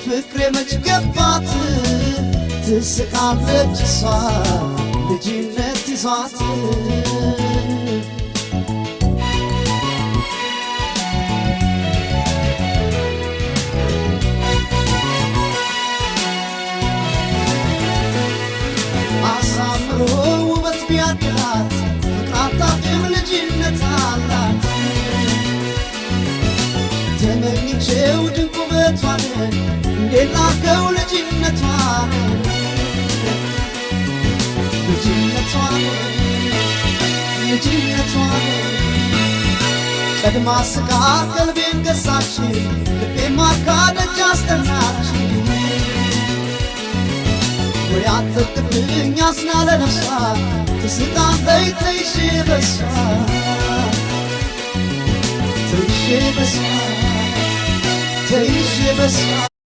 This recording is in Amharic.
ፍቅሬ መች ገባት ትስቃለች እሷ ልጅነት ይዟት አሳምሮ ውበት ቢያድላት ፍቅር አታውቅም ልጅነት አላት ተመኝቼው ድንቅ ውበቷን እንዴት ላድርገው ልጅነቷን ልጅነቷን ቀድማ ስቃ ቀልቤን ገዛች ልቤን ማርካ ደጅ አስጠናች ወይ አትቅርብኝ አዝና ለነፍሷ ትስቃለች ተይዤ በሷ ተይዤ በሷ